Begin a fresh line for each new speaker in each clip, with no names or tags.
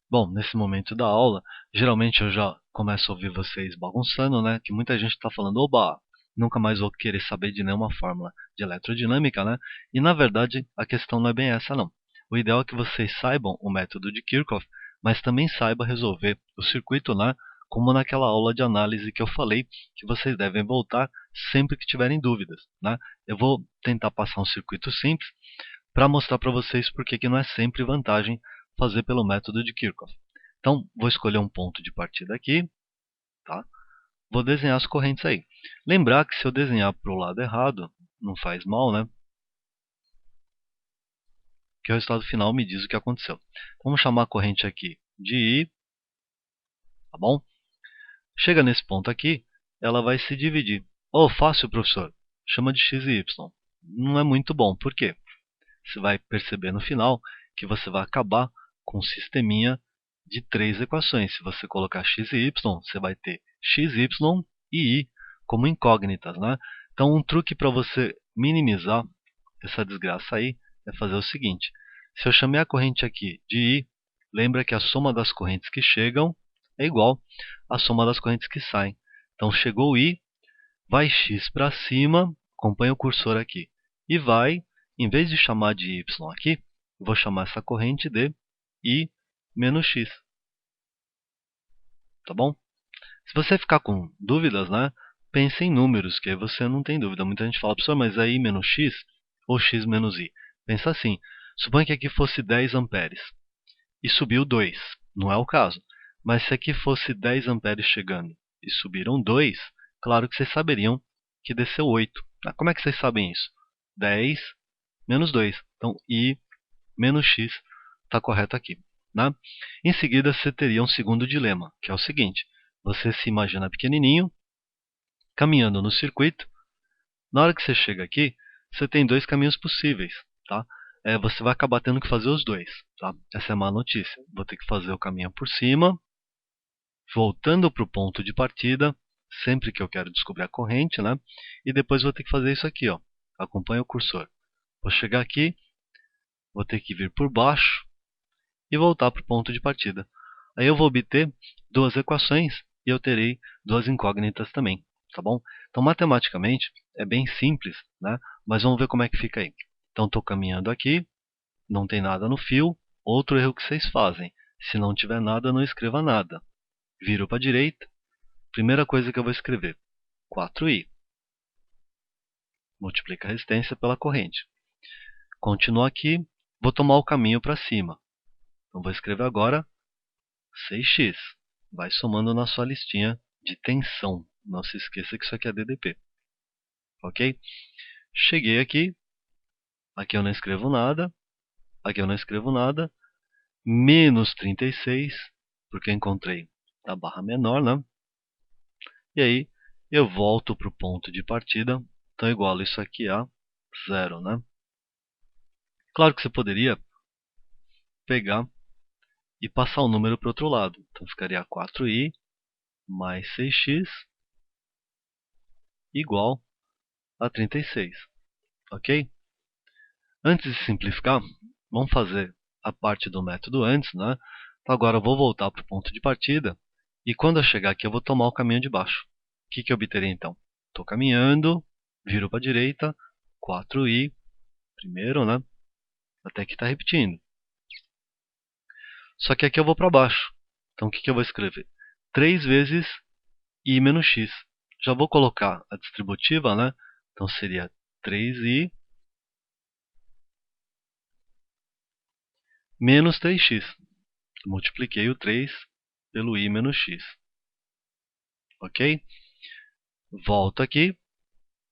Bom, nesse momento da aula, geralmente eu já começo a ouvir vocês bagunçando, né? Que muita gente está falando, oba, nunca mais vou querer saber de nenhuma fórmula de eletrodinâmica, né? E na verdade, a questão não é bem essa, não. O ideal é que vocês saibam o método de Kirchhoff, mas também saibam resolver o circuito, né? Como naquela aula de análise que eu falei, que vocês devem voltar sempre que tiverem dúvidas, né? Eu vou tentar passar um circuito simples para mostrar para vocês por que não é sempre vantagem fazer pelo método de Kirchhoff. Então, vou escolher um ponto de partida aqui, tá? Vou desenhar as correntes aí. Lembrar que se eu desenhar para o lado errado, não faz mal, né? Que o resultado final me diz o que aconteceu. Vamos chamar a corrente aqui de I, tá bom? Chega nesse ponto aqui, ela vai se dividir. Oh, fácil, professor. Chama de x e y. Não é muito bom. Por quê? Você vai perceber no final que você vai acabar com um sisteminha de três equações. Se você colocar x e y, você vai ter x, y e i como incógnitas, né? Então, um truque para você minimizar essa desgraça aí é fazer o seguinte. Se eu chamei a corrente aqui de i, lembra que a soma das correntes que chegam é igual à soma das correntes que saem. Então, chegou o i, vai x para cima, acompanha o cursor aqui, e vai, em vez de chamar de y aqui, eu vou chamar essa corrente de i menos x, tá bom? Se você ficar com dúvidas, né, pense em números, que aí você não tem dúvida. Muita gente fala, professor, mas é i menos x ou x menos i? Pensa assim, suponha que aqui fosse 10 amperes e subiu 2, não é o caso. Mas se aqui fosse 10 amperes chegando e subiram 2, claro que vocês saberiam que desceu 8. Como é que vocês sabem isso? 10 menos 2. Então, i menos x está correto aqui, né? Em seguida, você teria um segundo dilema, que é o seguinte. Você se imagina pequenininho, caminhando no circuito. Na hora que você chega aqui, você tem dois caminhos possíveis, tá? Você vai acabar tendo que fazer os dois, tá? Essa é a má notícia. Vou ter que fazer o caminho por cima, voltando para o ponto de partida, sempre que eu quero descobrir a corrente, né? E depois vou ter que fazer isso aqui, ó. Acompanha o cursor. Vou chegar aqui, vou ter que vir por baixo e voltar para o ponto de partida. Aí eu vou obter duas equações e eu terei duas incógnitas também, tá bom? Então, matematicamente, é bem simples, né? Mas vamos ver como é que fica aí. Então, estou caminhando aqui, não tem nada no fio. Outro erro que vocês fazem, se não tiver nada, não escreva nada. Viro para a direita, primeira coisa que eu vou escrever, 4i. Multiplica a resistência pela corrente. Continuo aqui, vou tomar o caminho para cima. Então, vou escrever agora 6x. Vai somando na sua listinha de tensão. Não se esqueça que isso aqui é DDP. Ok? Cheguei aqui. Aqui eu não escrevo nada. Aqui eu não escrevo nada. Menos 36, porque eu encontrei a barra menor, né? E aí eu volto para o ponto de partida. Então, igualo isso aqui a zero, né? Claro que você poderia pegar e passar o número para o outro lado. Então, ficaria 4i mais 6x igual a 36. Ok? Antes de simplificar, vamos fazer a parte do método antes, né? Então, agora eu vou voltar para o ponto de partida e quando eu chegar aqui eu vou tomar o caminho de baixo. O que eu obterei então? Estou caminhando, viro para a direita, 4i, primeiro, né? Até que está repetindo. Só que aqui eu vou para baixo. Então o que eu vou escrever? 3 vezes i menos x. Já vou colocar a distributiva, né? Então seria 3i menos 3x. Multipliquei o 3 pelo i menos x. Ok? Volto aqui.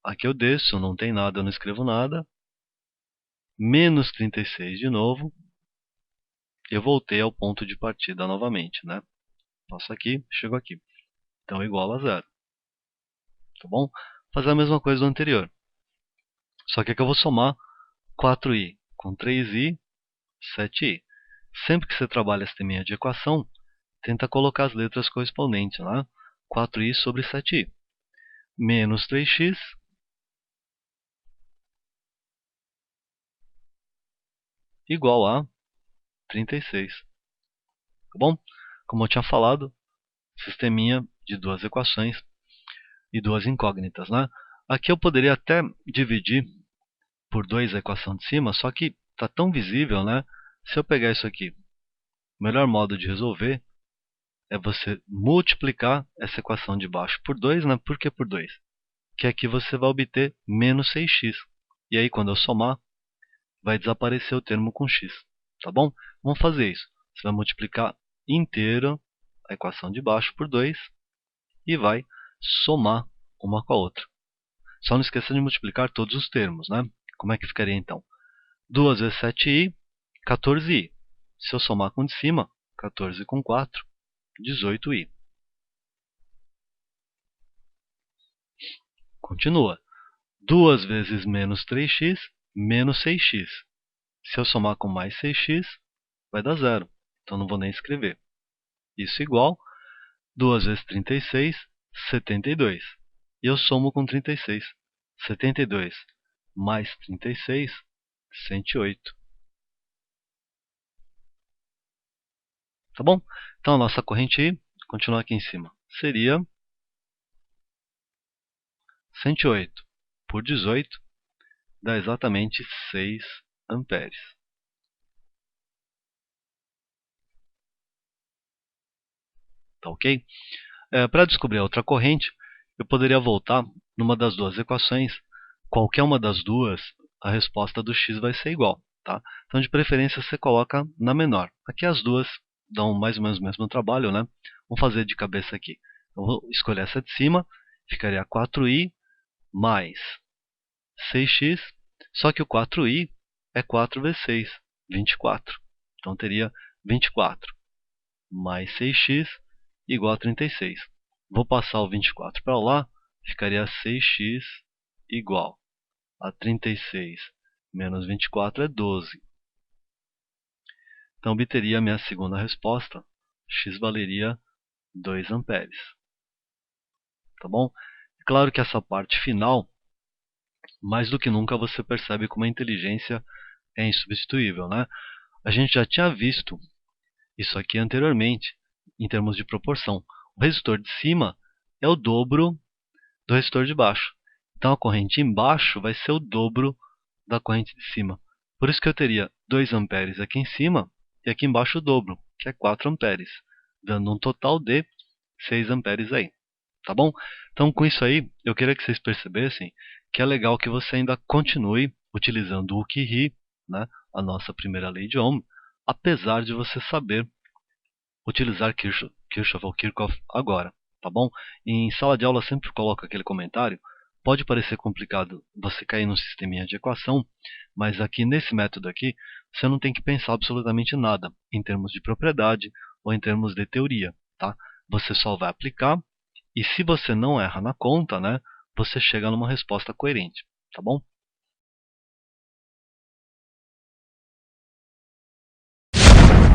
Aqui eu desço, não tem nada, eu não escrevo nada. Menos 36 de novo. Eu voltei ao ponto de partida novamente, né? Passo aqui, chego aqui. Então, igual a zero. Tá bom? Fazer a mesma coisa do anterior. Só que aqui eu vou somar 4i com 3i, 7i. Sempre que você trabalha essa linha de equação, tenta colocar as letras correspondentes, né? 4i sobre 7i. Menos 3x igual a 36. tá bom? Como eu tinha falado, sisteminha de duas equações e duas incógnitas, né? Aqui eu poderia até dividir por 2 a equação de cima, só que está tão visível, né? Se eu pegar isso aqui, o melhor modo de resolver é você multiplicar essa equação de baixo por 2, né? Por que por 2? Que aqui você vai obter menos 6x. E aí, quando eu somar, vai desaparecer o termo com x, tá bom? Vamos fazer isso. Você vai multiplicar inteira a equação de baixo por 2 e vai somar uma com a outra. Só não esqueça de multiplicar todos os termos, né? Como é que ficaria então? 2 vezes 7i, 14i. Se eu somar com o de cima, 14 com 4, 18i. Continua. 2 vezes menos 3x, menos 6x. Se eu somar com mais 6x, vai dar zero. Então não vou nem escrever. Isso igual 2 vezes 36, 72. E eu somo com 36. 72 mais 36, 108. Tá bom? Então a nossa corrente I, continua aqui em cima, seria 108 por 18, dá exatamente 6 amperes. Tá ok? Para descobrir a outra corrente, eu poderia voltar numa das duas equações. Qualquer uma das duas, a resposta do x vai ser igual. Tá? Então, de preferência, você coloca na menor. Aqui as duas dão mais ou menos o mesmo trabalho, né? Vamos fazer de cabeça aqui. Eu vou escolher essa de cima, ficaria 4i mais 6x, só que o 4i é 4 vezes 6, 24. Então, teria 24 mais 6x igual a 36. Vou passar o 24 para lá, ficaria 6x igual a 36 menos 24 é 12. Então, obteria a minha segunda resposta. X valeria 2 amperes. Tá bom? Claro que essa parte final, mais do que nunca você percebe como a inteligência é insubstituível, né? A gente já tinha visto isso aqui anteriormente, em termos de proporção. O resistor de cima é o dobro do resistor de baixo. Então a corrente embaixo vai ser o dobro da corrente de cima. Por isso que eu teria 2 amperes aqui em cima e aqui embaixo o dobro, que é 4 amperes, dando um total de 6 amperes aí. Tá bom? Então com isso aí, eu queria que vocês percebessem que é legal que você ainda continue utilizando o Curie, né, a nossa primeira lei de Ohm, apesar de você saber utilizar Kirchhoff ou Kirchhoff agora, tá bom? Em sala de aula sempre coloco aquele comentário. Pode parecer complicado você cair num sisteminha de equação, mas aqui nesse método aqui, você não tem que pensar absolutamente nada em termos de propriedade ou em termos de teoria, tá? Você só vai aplicar e se você não erra na conta, né, você chega numa resposta coerente, tá bom?